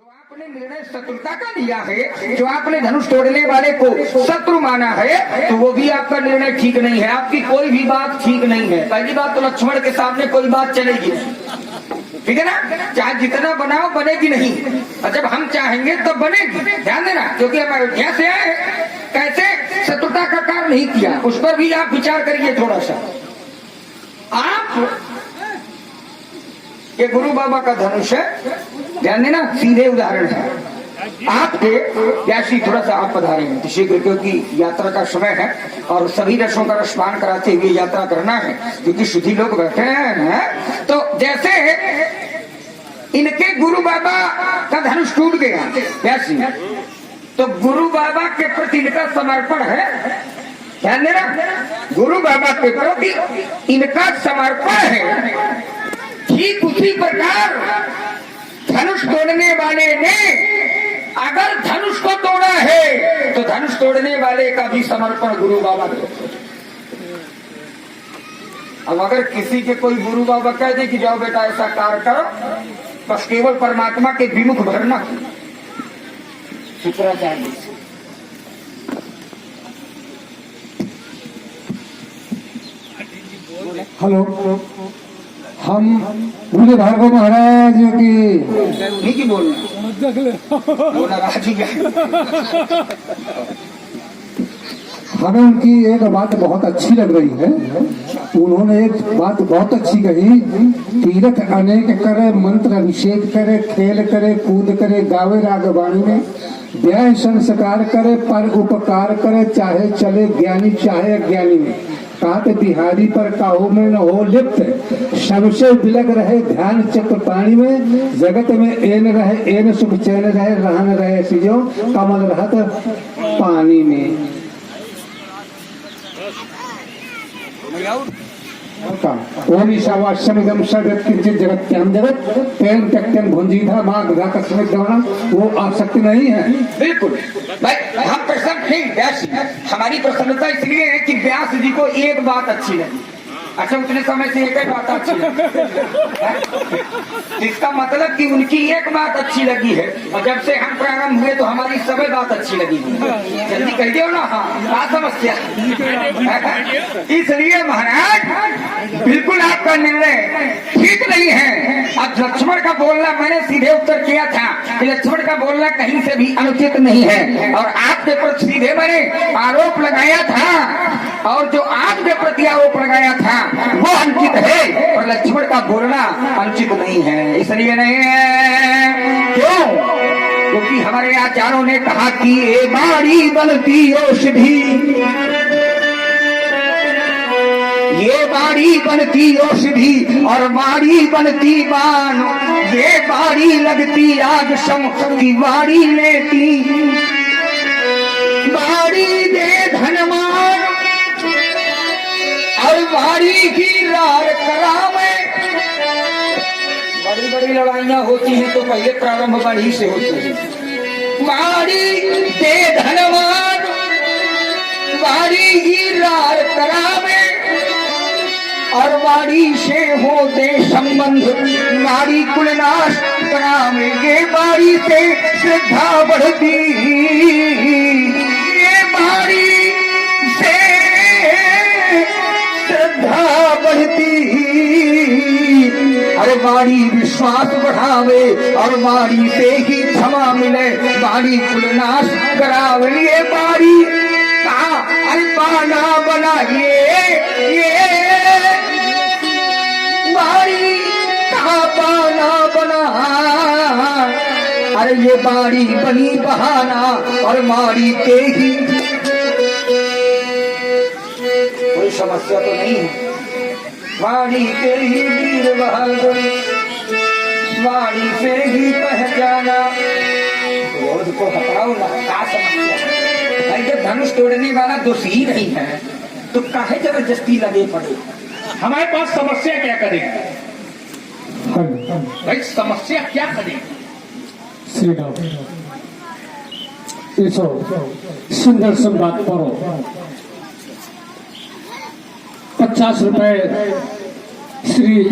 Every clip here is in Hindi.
आपने निर्णय शत्रुता का लिया है, जो आपने धनुष तोड़ने वाले को शत्रु माना है, तो वो भी आपका निर्णय ठीक नहीं है। आपकी कोई भी बात ठीक नहीं है। पहली बात तो लक्ष्मण के सामने कोई बात चलेगी नहीं, ठीक है ना। चाहे जितना बनाओ बनेगी नहीं, और जब हम चाहेंगे तब बनेगी। ध्यान देना, क्योंकि हम अयोध्या से आए, कैसे शत्रुता का कार्य नहीं किया, उस पर भी आप विचार करिए थोड़ा सा। आप ये गुरु बाबा का धनुष है, ध्यान देना, सीधे उदाहरण है आपके। व्यासी थोड़ा सा आप पधारे हैं शीघ्र, क्योंकि यात्रा का समय है और सभी रसों का रसपान कराते हुए यात्रा करना है, क्योंकि शुद्धि लोग बैठे हैं। तो जैसे इनके गुरु बाबा का धनुष टूट गया व्यासी, तो गुरु बाबा के प्रति इनका समर्पण है। ध्यान देना, गुरु बाबा के प्रति इनका समर्पण है। ठीक उसी प्रकार धनुष तोड़ने वाले ने अगर धनुष को तोड़ा है, तो धनुष तोड़ने वाले का भी समर्पण गुरु बाबा को। अब अगर किसी के कोई गुरु बाबा कह दे कि जाओ बेटा ऐसा कार्य करो, बस केवल परमात्मा के विमुख भरना, शुक्राचार्य। हेलो, हम बोले भार्गव महाराज की बोलना राजी हमें उनकी एक बात बहुत अच्छी लग रही है। उन्होंने एक बात बहुत अच्छी कही, तीर्थ अनेक करे, मंत्र अभिषेक करे, खेल करे, कूद करे, गावे रागवाणी में, व्याय संस्कार करे, पर उपकार करे, चाहे चले ज्ञानी चाहे अज्ञानी में, कात बिहारी पर काहू में न हो लिप्त, सबसे बिलग रहे ध्यान चक्र पानी में, जगत में एन रहे एन सुख चैन रहे, रहन रहे सिजो कमल रहत पानी में। ओम ईशावास्यमिदं सर्वत किंचित जगत्याम जगत, तेन त्यक्तन भुंजीधा मां गधा कस्मित दवनम, वो आसक्ति नहीं है। बिल्कुल भाई, हम प्रसन्न हैं व्यास। हमारी प्रसन्नता इसलिए है कि व्यास जी को एक बात अच्छी लगी। अच्छा, उतने समय से एक ही बात अच्छी लगी, इसका मतलब कि उनकी एक बात अच्छी लगी है, और जब से हम प्रारंभ हुए तो हमारी सभी बात अच्छी लगी। जल्दी कह दो ना, हाँ क्या समस्या। इसलिए महाराज बिल्कुल आपका निर्णय ठीक नहीं है। अब लक्ष्मण का बोलना, मैंने सीधे उत्तर किया था कि लक्ष्मण का बोलना कहीं से भी अनुचित नहीं है, और आपके प्रति सीधे मैंने आरोप लगाया था, और जो आपके प्रति आरोप लगाया था वो अनुचित है, और लक्ष्मण का बोलना अनुचित नहीं है। इसलिए नहीं है, क्यों? क्योंकि हमारे आचार्यों ने कहा कि ये बाड़ी बनती औषधि, ये बाड़ी बनती औषधि और बाड़ी बनती बाण, ये बाड़ी लगती आग सम की बाड़ी लेती, बाड़ी दे धनमान और बाड़ी की रार करावे। बड़ी बड़ी लड़ाइयां होती हैं तो पहले प्रारंभ बाड़ी से होती है। बाड़ी दे धनवान, बाड़ी की रार करावे, और बाड़ी से हो दे संबंध, बाड़ी कुलनाश करावे। ये बाड़ी से श्रद्धा बढ़ती, ये बाड़ी से श्रद्धा बढ़ती, अरे बाड़ी विश्वास बढ़ावे, और बाड़ी से ही क्षमा मिले, बाड़ी कुलनाश करावे। ये बाड़ी का अल्पाना बनाइए, ये बाड़ी का पाना बना, अरे ये बाड़ी बनी बहाना, और बाड़ी के ही कोई समस्या तो नहीं है। बाड़ी के ही वीर बहादुर, बाड़ी से ही पहचाना, क्रोध को हटाओ ना, क्या समस्या है भाई? जब धनुष तोड़ने वाला दोषी ही नहीं है तो काहे जबरदस्ती लगे पड़े? हमारे पास समस्या क्या करेगी भाई? समस्या क्या करेगी? सुंदर संवाद पढ़ो, 50 रुपए श्री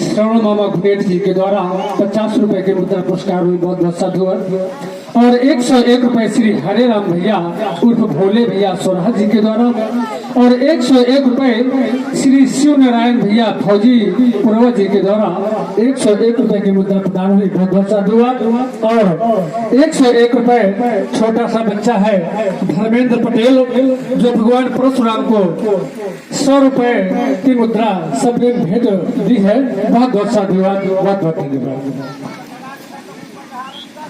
श्रवण मामा घुटेट जी के द्वारा 50 रुपए के मुद्रा पुरस्कार हुई, बहुत बहुत साधुवाद। और 101 रुपए श्री हरे राम भैया उर्फ भोले भैया सोरहा जी के द्वारा, और 101 रुपए श्री शिव नारायण भैया फौजी पुरवा जी के द्वारा 101 रुपए की मुद्रा प्रदान हुई, बहुत बहुत साधुवाद। और 101 रुपए छोटा सा बच्चा है धर्मेंद्र पटेल, जो भगवान परशुराम को 100 रुपए की मुद्रा सबने भेंट दी है, बहुत बहुत साधुवाद, बहुत बहुत धन्यवाद।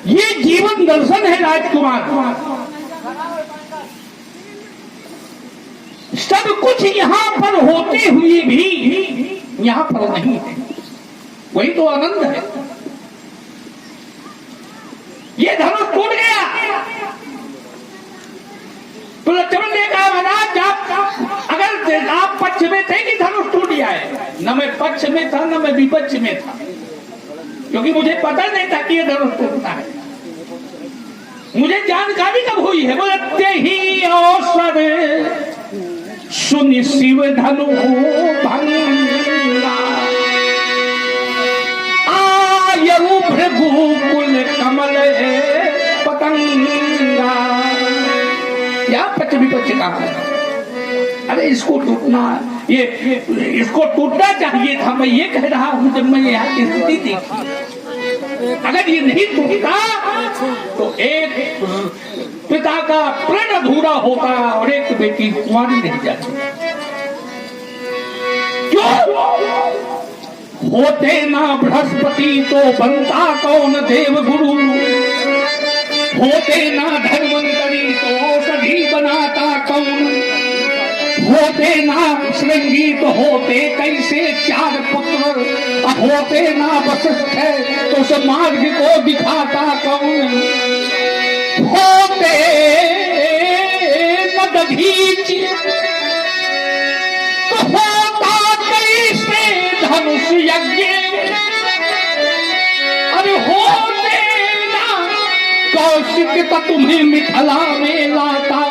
ये जीवन दर्शन है राजकुमार। सब कुछ यहाँ पर होते हुए भी यहाँ पर नहीं है, वही तो आनंद है। ये धनुष टूट गया तो लक्ष्मण ने कहा महाराज अगर आप पक्ष में थे कि धनुष टूट गया है। न मैं पक्ष में था न मैं विपक्ष में था, क्योंकि मुझे पता नहीं था कि ये धनुष टूटता है। मुझे जानकारी कब हुई है? बोलते ही अवसर सुनि शिव धनु भंगा, आयु भृगुकुल कमल पतंगा। क्या पक्ष विपक्ष कहा है? अरे इसको टूटना, ये इसको टूटना चाहिए था। मैं ये कह रहा हूं जब मैंने यहाँ की स्थिति देखी, अगर ये नहीं टूटता तो एक पिता का प्रण अधूरा होता और एक बेटी कुंवारी रह जाती। क्यों? होते ना बृहस्पति तो बनता कौन देव गुरु, होते ना धर्मंतरी तो औषधि बनाता कौन, होते ना श्रृंगी तो होते कैसे 4 पुत्र, होते ना वशिष्ठ तो उस मार्ग को दिखाता कौन, होते न दधीचि तो होता कैसे धनुष यज्ञ, अरे होते ना कौशिक तो तुम्हें मिथिला में लाता।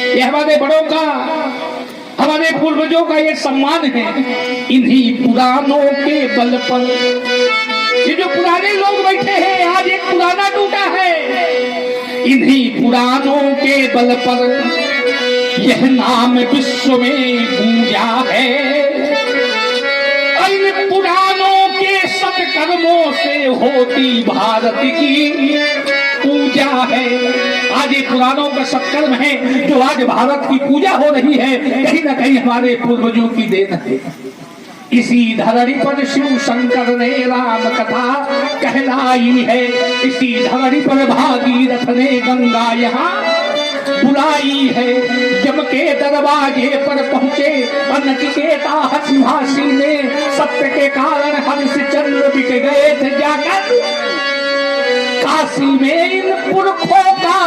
ये हमारे बड़ों का, हमारे पूर्वजों का ये सम्मान है। इन्हीं पुरानों के बल पर ये जो पुराने लोग बैठे हैं, आज एक पुराना टूटा है, इन्हीं पुरानों के बल पर यह नाम विश्व में गूंजा है। इन पुरानों के सत्कर्मों से होती भारत की पूजा है। आज ये पुरानों का सत्कर्म है जो आज भारत की पूजा हो रही है, कहीं ना कहीं हमारे पूर्वजों की देन है। इसी धरणी पर शिव शंकर ने राम कथा कहलाई है, इसी धरणी पर भागीरथ ने गंगा यहाँ बुलाई है। जम के दरवाजे पर पहुंचे नचिकेता हंसी ने, सत्य के कारण हरिश्चंद्र बिक गए थे जाकर काशी में। इन पुरखों का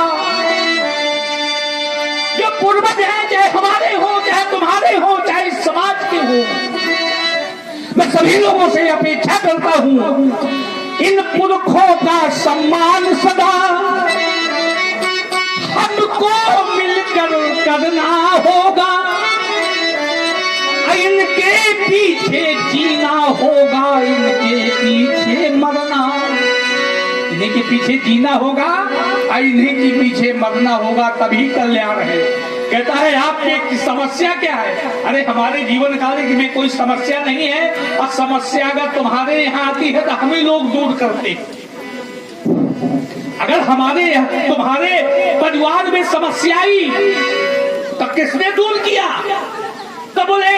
जो पूर्वज है, चाहे हमारे हो चाहे तुम्हारे हो चाहे इस समाज के हो, मैं सभी लोगों से अपेक्षा करता हूं इन पुरखों का सम्मान सदा हमको मिलकर करना होगा। इनके पीछे जीना होगा, इनके पीछे मरना, इन्हीं के पीछे जीना होगा और इन्हीं के पीछे मरना होगा, तभी कल्याण है। कहता है आपकी समस्या क्या है? अरे हमारे जीवन काल में कोई समस्या नहीं है, और समस्या अगर तुम्हारे यहाँ आती है तो हम ही लोग दूर करते। अगर हमारे तुम्हारे परिवार में समस्या आई तो किसने दूर किया? तो बोले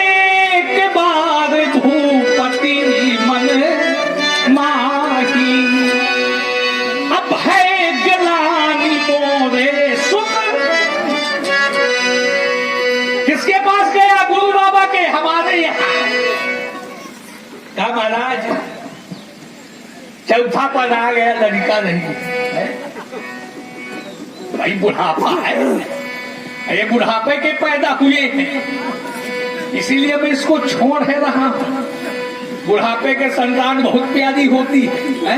के बाद भूपति मन माही, अब है गलानी मोरे सुख। किसके पास गया? गुरु बाबा के, हमारे यहाँ। कहा महाराज चौथा पर आ गया, लड़का नहीं है भाई, बुढ़ापा है, ये बुढ़ापे के पैदा हुए हैं, इसीलिए मैं इसको छोड़ है रहा हूं। बुढ़ापे के संतान बहुत प्यारी होती है,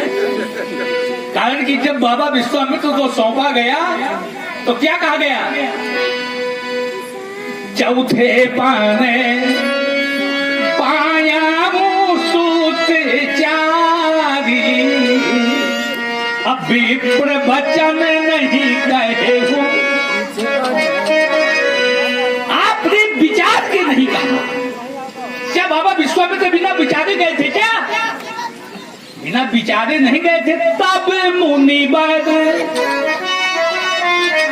कारण कि जब बाबा विश्वामित्र को सौंपा गया तो क्या कहा गया? चौथे पाने पाया विप्र वचन नहीं कहे हो। आपने विचार के नहीं कहा। क्या बाबा विश्वामित्र बिना विचारे गए थे क्या? बिना विचारे नहीं गए थे। तब मुनिवर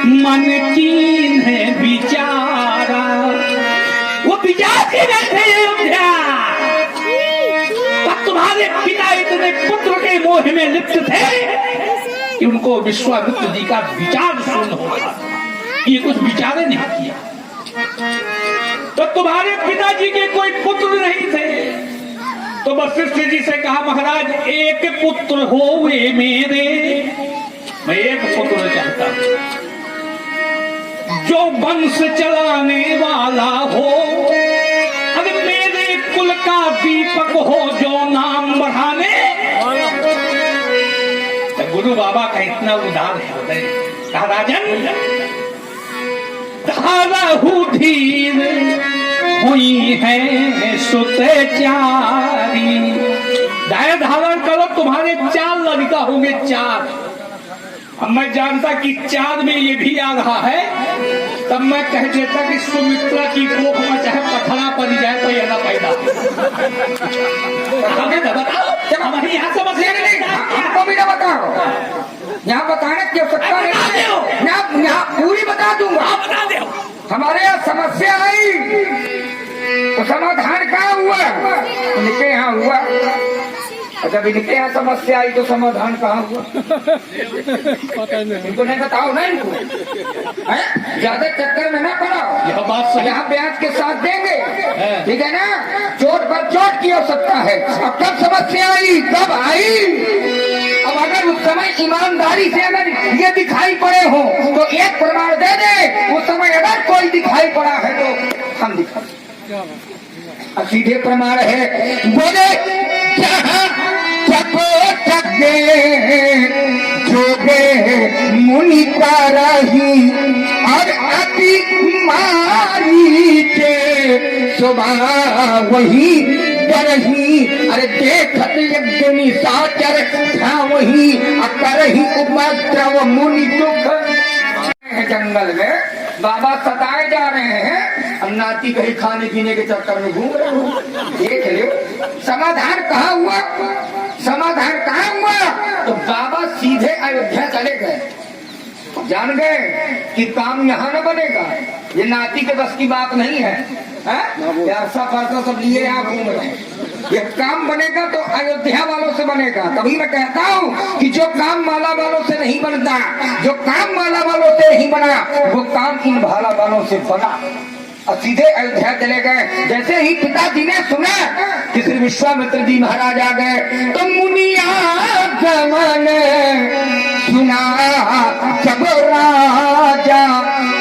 मन कीन है विचारा, वो विचार के गए थे अयोध्या। तब तुम्हारे पिता इतने पुत्र के मोह में लिप्त थे कि उनको विश्वामित्र जी का विचार शून्य हो रहा था। ये कुछ विचारे नहीं किया। तो तुम्हारे पिताजी के कोई पुत्र नहीं थे, तो वशिष्ठ जी से कहा महाराज एक पुत्र हो वे मेरे, मैं एक पुत्र चाहता हूं जो वंश चलाने वाला हो, अगर मेरे कुल का दीपक हो जो नाम बढ़ाने। तो गुरु बाबा का इतना उदार हृदय, कहा राजन धारहु धीर हुई है सुतचारी, दया धारण करो, तुम्हारे 4 लड़का होंगे 4। अब मैं जानता कि 4 में ये भी आ रहा है, तब मैं कह देता कि सुमित्रा की कोख में चाहे पथरा पड़ जाए तो ये ना पैदा। हमें ना बताओ, हमारे यहाँ समस्या नहीं, हमको भी ना बताओ। यहाँ बताने की आवश्यकता नहीं, यहाँ पूरी बता दूंगा। बता दो। हमारे यहाँ समस्या आई तो समाधान कहाँ हुआ? इनके यहाँ हुआ। जब इनके यहाँ समस्या आई तो समाधान कहाँ हुआ? इनको नहीं बताओ ना, इनको ज्यादा चक्कर में ना पड़ो। यह बात सही। यहाँ ब्याज के साथ देंगे, ठीक है ना? चोट पर चोट की हो सकता है। अब कब समस्या आई? कब आई? अब अगर उस समय ईमानदारी से अगर ये दिखाई पड़े हो तो एक प्रमाण दे दे। उस समय अगर कोई दिखाई पड़ा है तो हम दिखा, सीधे प्रमाण है। बोले जोगे मुनि रही और अति मारी के सुबह वही डरही। अरे देखत यज्ञनी साचर था वही अकर ही उपद्रव मुनि दुख। जंगल में बाबा सताए जा रहे हैं, हम नाती कहीं खाने पीने के चक्कर में घूम रहे हो। देख लो समाधान कहाँ हुआ? समाधान कहाँ हुआ? तो बाबा सीधे अयोध्या चले गए। जान गए कि काम यहाँ न बनेगा, ये नाती के बस की बात नहीं है। ऐसा पैसा सब लिए यहाँ घूम रहे हैं। ये काम बनेगा तो अयोध्या वालों से बनेगा। तभी मैं कहता हूँ कि जो काम माला वालों से नहीं बनता, जो काम माला वालों से नहीं बना, वो काम इन भाला वालों से बना। और सीधे अयोध्या चले गए। जैसे ही पिताजी ने सुना कि श्री विश्वामित्र जी महाराज आ गए तो मुनिया गमन सुना जब राजा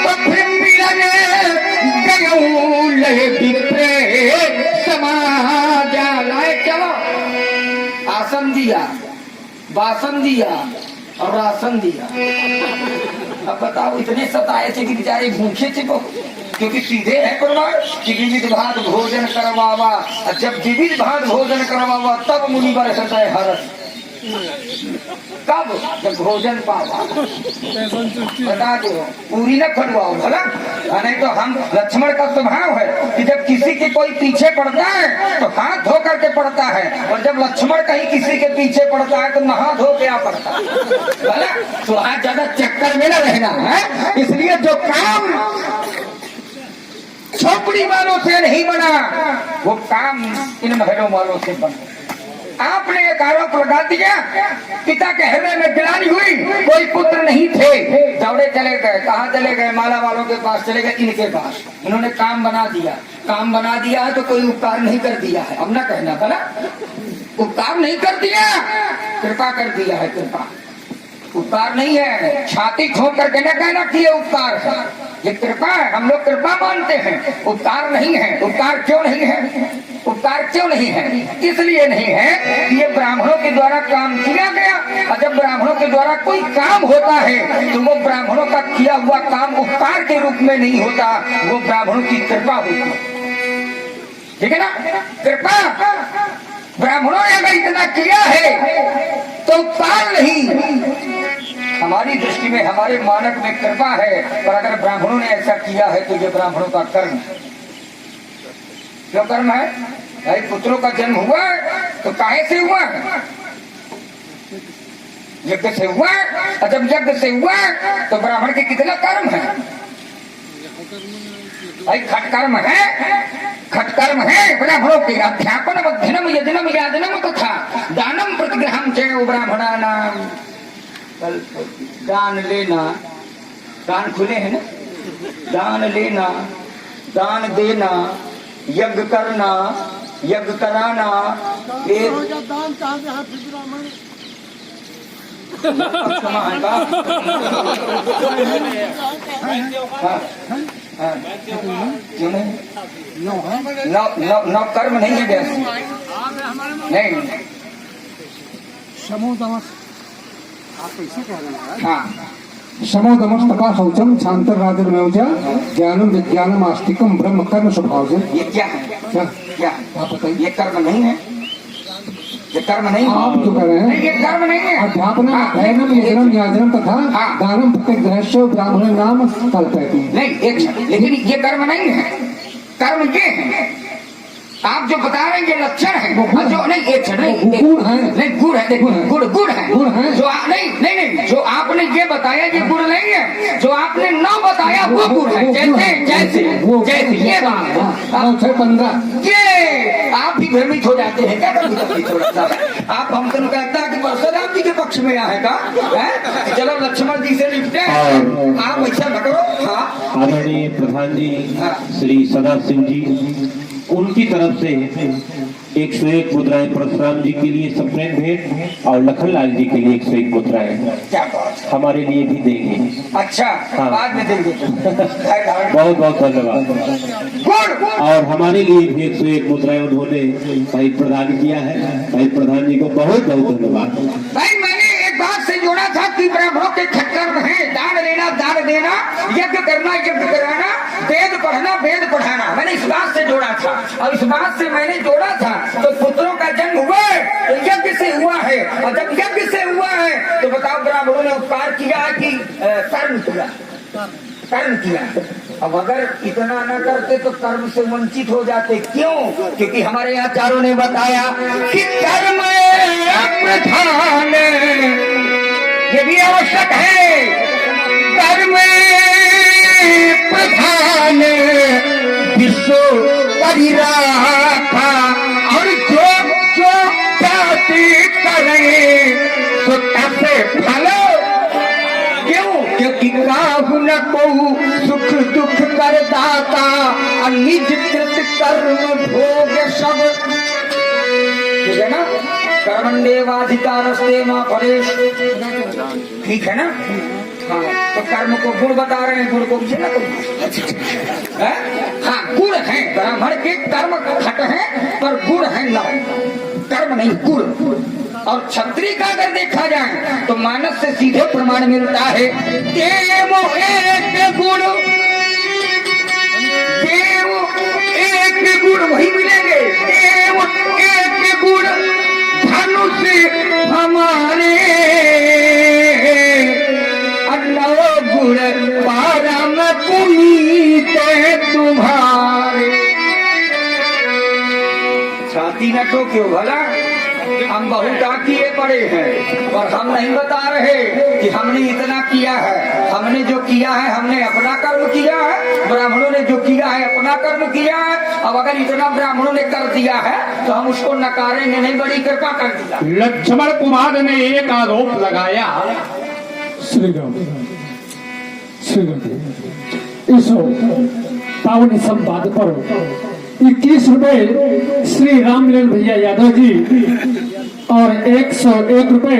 तो फिर समाजा लाए। चलो आसन दिया, बासन दिया और राशन दिया। अब बताओ इतने सताए थे कि बेचारे भूखे थे बहुत, क्योंकि सीधे है प्रमाण कि विविध भात भोजन करवावा। और जब विविध भात भोजन करवावा तब मुनि बरसता है हर्ष। कब? जब भोजन पावा। बता दो, पूरी न खड़वाओ भला, नहीं तो हम लक्ष्मण का स्वभाव है कि जब किसी के कोई पीछे पड़ता है तो हाथ धो करके पड़ता है, और जब लक्ष्मण कहीं किसी के पीछे पड़ता है तो नहा धो के आ पड़ता है भला। तो आज ज्यादा चक्कर में न रहना है। इसलिए जो काम झोपड़ी वालों से नहीं बना वो काम इन महलों वालों से बना। आपने एक आरोप लगा दिया, पिता के हृदय में गिलानी हुई, कोई पुत्र नहीं थे, दौड़े चले गए। कहाँ चले गए? माला वालों के पास चले गए, इनके पास। इन्होंने काम बना दिया। काम बना दिया है तो कोई उपकार नहीं कर दिया है। अब ना कहना भला, उपकार नहीं कर दिया, कृपा कर दिया है। कृपा उपकार नहीं है। छाती ठोक करके न कहना कि ये उपकार है, ये कृपा है। हम लोग कृपा मानते हैं, उपकार नहीं है। उपकार क्यों नहीं है? उपकार क्यों नहीं है? इसलिए नहीं है कि ये ब्राह्मणों के द्वारा काम किया गया, और जब ब्राह्मणों के द्वारा कोई काम होता है तो वो ब्राह्मणों का किया हुआ काम उपकार के रूप में नहीं होता, वो ब्राह्मणों की कृपा होती है। ठीक है ना? कृपा ब्राह्मणों ने अगर इतना किया है तो उपकार नहीं, हमारी दृष्टि में, हमारे मानक में कृपा है, पर अगर ब्राह्मणों ने ऐसा किया है तो ये ब्राह्मणों का कर्म है। क्यों कर्म है? भाई पुत्रों का जन्म हुआ तो काहे से हुआ? यज्ञ से हुआ। और जब यज्ञ से हुआ तो ब्राह्मण के कितना कर्म है? भाई खटकर्म है, खटकर्म है ब्राह्मणों के। अध्यापन अध्ययनम यजनम याजनम तथा दानम प्रतिग्रहम च ब्राह्मणा नाम। दान लेना, दान खुले हैं ना, दान लेना, दान देना, यज्ञ करना, यज्ञ कराना, ये दान चाहते हैं फिर ब्राह्मण क्षमा है का? हाँ, क्यों नहीं? नौ कर्म नहीं है व्यास, नहीं समो दमस, आप कैसे कह रहे हैं? हाँ समो दमस तपा शौचम शांतर राजर्मौजा ज्ञानम विज्ञानम आस्तिकम ब्रह्म कर्म स्वभाव। ये क्या है? क्या क्या आप बताइए? ये कर्म नहीं है, ये कर्म नहीं है। आप जो कह रहे नहीं, हैं ये कर्म नहीं है। अध्यापन अध्ययनम यजनम याजनम तथा दानम प्रतिग्रहस्य ब्राह्मण नाम कल्पयति। नहीं, एक क्षण, लेकिन ये कर्म नहीं है, कर्म ये है। आप जो बता रहे हैं ये लक्षण है, और जो नहीं, एक क्षण, नहीं गुण है, नहीं गुण है, देखो गुण गुण है, गुण है। जो नहीं नहीं नहीं जो आपने ये बताया ये गुण नहीं है, जो आपने न बताया वो गुण है। जैसे जैसे जैसे ये बात 15 ये आप भी भ्रमित हो जाते हैं क्या? कभी थोड़ा सा आप हमसे कहता है कि परशुराम जी के पक्ष में आएगा, चलो लक्ष्मण जी से निपटे, आप ऐसा न करो। हाँ आदरणीय प्रधान जी श्री सदाशिव जी, उनकी तरफ से 101 मुद्राएं परशुराम जी के लिए सप्रेम भेंट और लखनलाल जी के लिए 101 मुद्राएं क्या बात, हमारे लिए भी देंगे। अच्छा हाँ। बाद में देंगे। बहुत बहुत धन्यवाद। गुण और हमारे लिए भी 101 मुद्राएं उन्होंने भाई प्रदान किया है। भाई प्रधान जी को बहुत बहुत धन्यवाद। भाई मैंने एक बात से जोड़ा था कि ब्राह्मणों के खटकर्म है दान लेना, दान देना, यज्ञ करना, यज्ञ कराना, वेद पढ़ना, वेद पढ़ाना। मैंने इस बात से जोड़ा था, और इस बात से मैंने जोड़ा था तो पुत्रों का जन्म हुआ है तो यज्ञ से हुआ है, और जब यज्ञ से हुआ है तो बताओ ब्राह्मणों ने उपकार किया कि कर्म किया? कर्म किया। अब अगर इतना न करते तो कर्म से वंचित हो जाते। क्यों? क्योंकि हमारे आचार्यों ने बताया कि कर्म प्रधान, ये भी आवश्यक है, कर्म प्रधान विश्व परिराखा, और जो जो जाति करे सो तसे फल। क्यों? क्योंकि काहू न को सुख दुख कर दाता, और निज कृत कर्म भोग सब। ठीक है ना? कर्मण्येवाधिकारस्ते मा फलेषु, ठीक है ना? हाँ, तो कर्म को गुण बता रहे हैं, गुण को भी ना हाँ गुण है, ब्राह्मण के कर्म घट है पर गुण है न, कर्म नहीं गुण। और क्षत्रिय का अगर देखा जाए तो मानस से सीधे प्रमाण मिलता है, देव एक गुण, देव एक गुण वही मिलेंगे, देव एक गुण धनुष हमारे, नौ गुण परम पुनीत तुम्हारे। छाती न ठोक्यो भला, हम बहुत किए पड़े हैं, और हम नहीं बता रहे कि हमने इतना किया है। हमने जो किया है हमने अपना कर्म किया है, ब्राह्मणों ने जो किया है अपना कर्म किया है। अब अगर इतना ब्राह्मणों ने कर दिया है तो हम उसको नकारेंगे नहीं, बड़ी कृपा कर दिया। लक्ष्मण कुमार ने एक आरोप लगाया, श्रीराम इस पावन संवाद पर 21 रुपए श्री राम मिलन भैया यादव जी, और 101 रुपए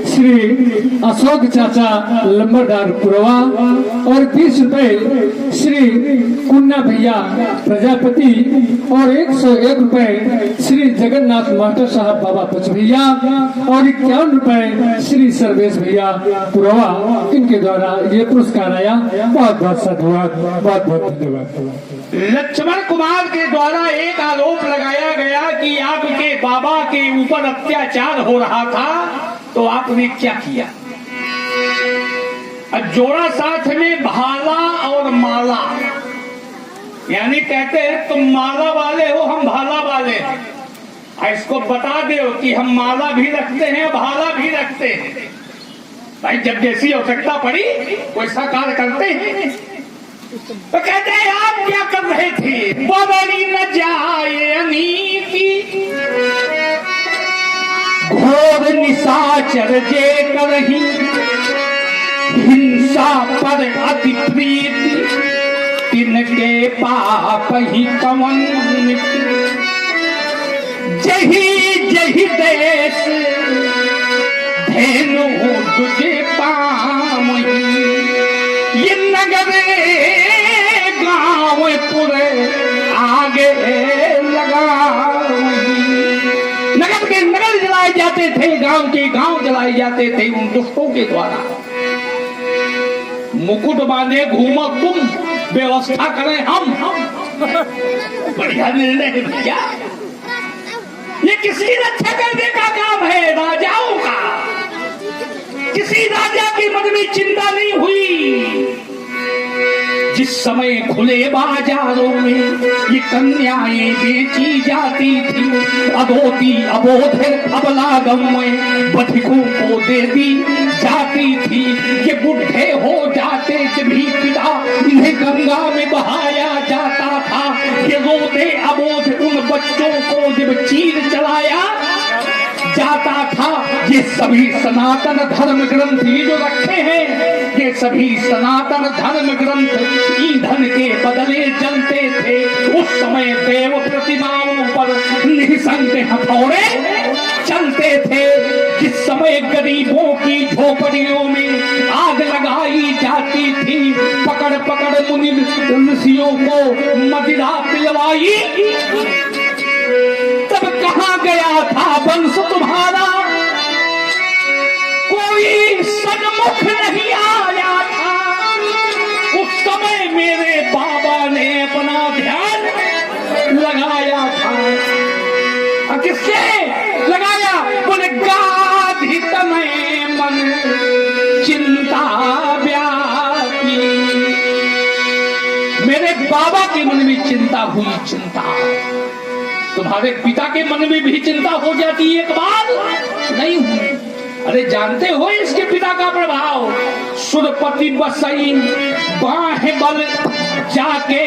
श्री अशोक चाचा लंबरदार पुरवा, और 20 रुपए श्री कुन्ना भैया प्रजापति, और 101 रुपए श्री जगन्नाथ मास्टर साहब बाबा पच भैया, और 51 रुपए श्री सर्वेश भैया पुरवा। इनके द्वारा ये पुरस्कार आया। बहुत बहुत साधुवाद, बहुत बहुत धन्यवाद। लक्ष्मण कुमार के द्वारा एक आरोप लगाया गया कि आपके बाबा के ऊपर अत्याचार हो रहा था, तो आपने क्या किया? और जोड़ा साथ में भाला और माला, यानी कहते हैं तुम माला वाले हो, हम भाला वाले हैं। इसको बता दो कि हम माला भी रखते हैं, भाला भी रखते हैं। भाई जब जैसी आवश्यकता पड़ी वैसा कार्य करते हैं। तो कहते हैं आप क्या कर रहे थे? बदली न जाए अनीति घोर निशाचर जे करही, हिंसा पर अति प्रीति तिनके पाप ही कवन मिटि। जही जही देश धेनु तुझे पामही, ये नगरे गाँव पुरे आगे लगावही। नगर के नगर जलाए जाते थे, गांव के गांव जलाए जाते थे उन दुष्टों के द्वारा। मुकुट बांधे घूमो तुम, व्यवस्था करें हम। बढ़िया निर्णय है भैया। ये किसी रक्षा करने का काम है राजाओं का। किसी राजा के मन में चिंता नहीं हुई। जिस समय खुले बाजारों में ये कन्याएं बेची जाती थी, अधोती अबोधे अबलागम में बधिकों को दे दी जाती थी। ये बुढ़े हो जाते जब भी पिता इन्हें गंगा में बहाया जाता था। ये रोते अबोध उन बच्चों को जब चीर चलाया जाता था। ये सभी सनातन धर्म ग्रंथ ये जो रखे हैं, ये सभी सनातन धर्म ग्रंथ ईंधन के बदले जलते थे। उस समय देव प्रतिमाओं पर निसंदेह हथौड़े चलते थे। जिस समय गरीबों की झोपड़ियों में आग लगाई जाती थी, पकड़ पकड़ मुनि ऋषियों को मदिरा पिलवाई, तब कहाँ गया था वंश तुम्हारा? कोई सन्मुख नहीं आया था। उस समय मेरे बाबा ने अपना ध्यान लगाया था। किससे लगाया? बोले गाधित में मन चिंता व्यापी। मेरे बाबा के मन में चिंता हुई। चिंता तुम्हारे पिता के मन में भी चिंता हो जाती है एक बार? नहीं हुई। अरे जानते हो इसके पिता का प्रभाव? सुरपति बसई बाह बल जाके,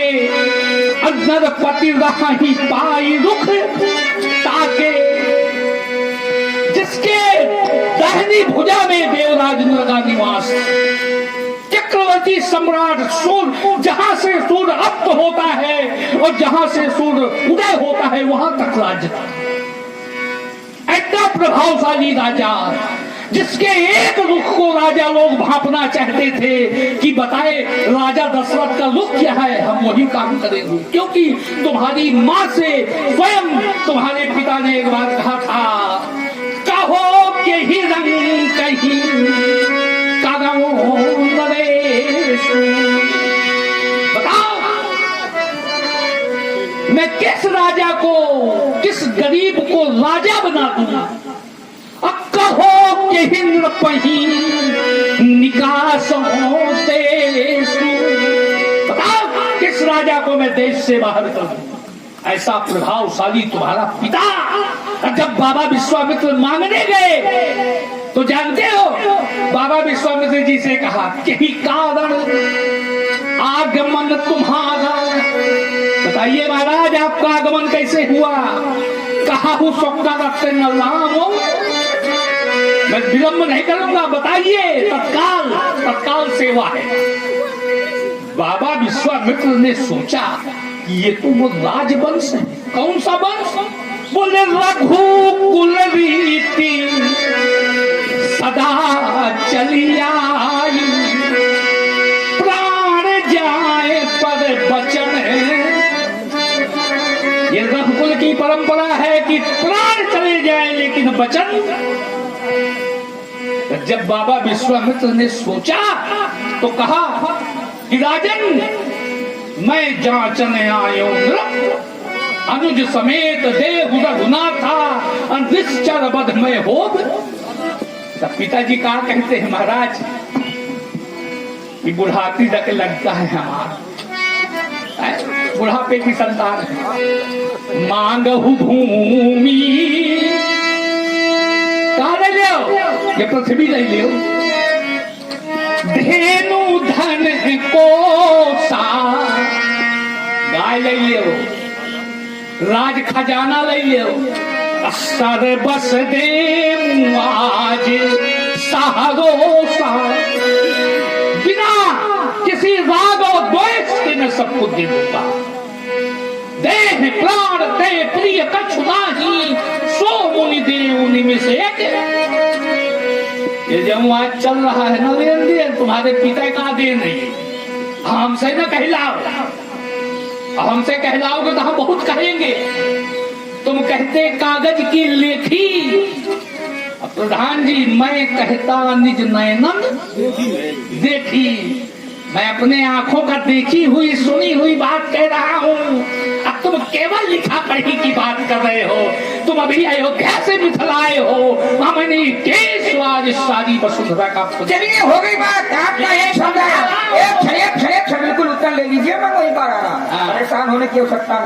नरपति रही पाई रुख ताके। जिसके दाहिनी भुजा में देवराज इंद्र का निवास, चक्रवर्ती सम्राट सूर्य, जहां से सूर्य अस्त होता है और जहां से सूर्य उदय होता है वहां तक राज्य था। इतना प्रभावशाली राजा, जिसके एक रुख को राजा लोग भांपना चाहते थे कि बताए राजा दशरथ का रुख क्या है, हम वही काम करेंगे। क्योंकि तुम्हारी माँ से स्वयं तुम्हारे पिता ने एक बार कहा था, कहो के ही रंग कहीं बताओ मैं किस राजा को, किस गरीब को राजा बना दूंगा? अब कहो कि हिंद पही निकास बताओ किस राजा को मैं देश से बाहर कर दूं? ऐसा प्रभावशाली तुम्हारा पिता। जब बाबा विश्वामित्र मांगने गए तो जानते हो बाबा विश्वामित्र जी से कहा, यही कारण आगमन तुम्हारा। बताइए महाराज आपका आगमन कैसे हुआ? कहा हूं स्वप्न रखते न लाओ, मैं विलंब नहीं करूंगा, बताइए। तत्काल तत्काल सेवा है। बाबा विश्वामित्र ने सोचा कि ये तो वो राजवंश है। कौन सा वंश? बोले रघुकुल रीति सदा चली आई, प्राण जाए पर बचन है। ये रघुकुल की परंपरा है कि प्राण चले जाए लेकिन वचन। जब बाबा विश्वामित्र ने सोचा तो कहा कि राजन, मैं जांचने आयो अनुज समेत देव रघुनाथा निश्चर बध में हो। पिताजी कहा कहते हैं महाराज, कि बुढ़ापी तक लगता है हमारा, बुढ़ापे की संतान है। मांगहु भूमि कहा ले लियो, ये पृथ्वी ले लियो, धेनु धन को सा गाय ले लियो, राज खजाना ले लियो, सर बस दे आज सहारो सा, बिना किसी राग और द्वेष के मैं सब कुछ दे दूंगा। देह प्राण दे प्रिय कछु नाही, सो मुनि देव निमिष एक। ये जो आज चल रहा है ना लेन देन, तुम्हारे पिता का देन नहीं, हमसे न कहलाओ, हमसे कहलाओगे तो हम बहुत कहेंगे। तुम कहते कागज की लेखी, प्रधान जी मैं कहता निज नयनन देखी, मैं अपने आंखों का देखी हुई सुनी हुई बात कह रहा हूँ। अब तुम केवल लिखा पढ़ी की बात कर रहे हो। तुम अभी अयोध्या से मिथिला आए हो, हमने केशवाज सारी वसुंधरा का। चलिए हो गई बात, आपका एक शब्द बिल्कुल उत्तर ले लीजिए, मैं वही पर आ रहा, परेशान होने की आवश्यकता नहीं।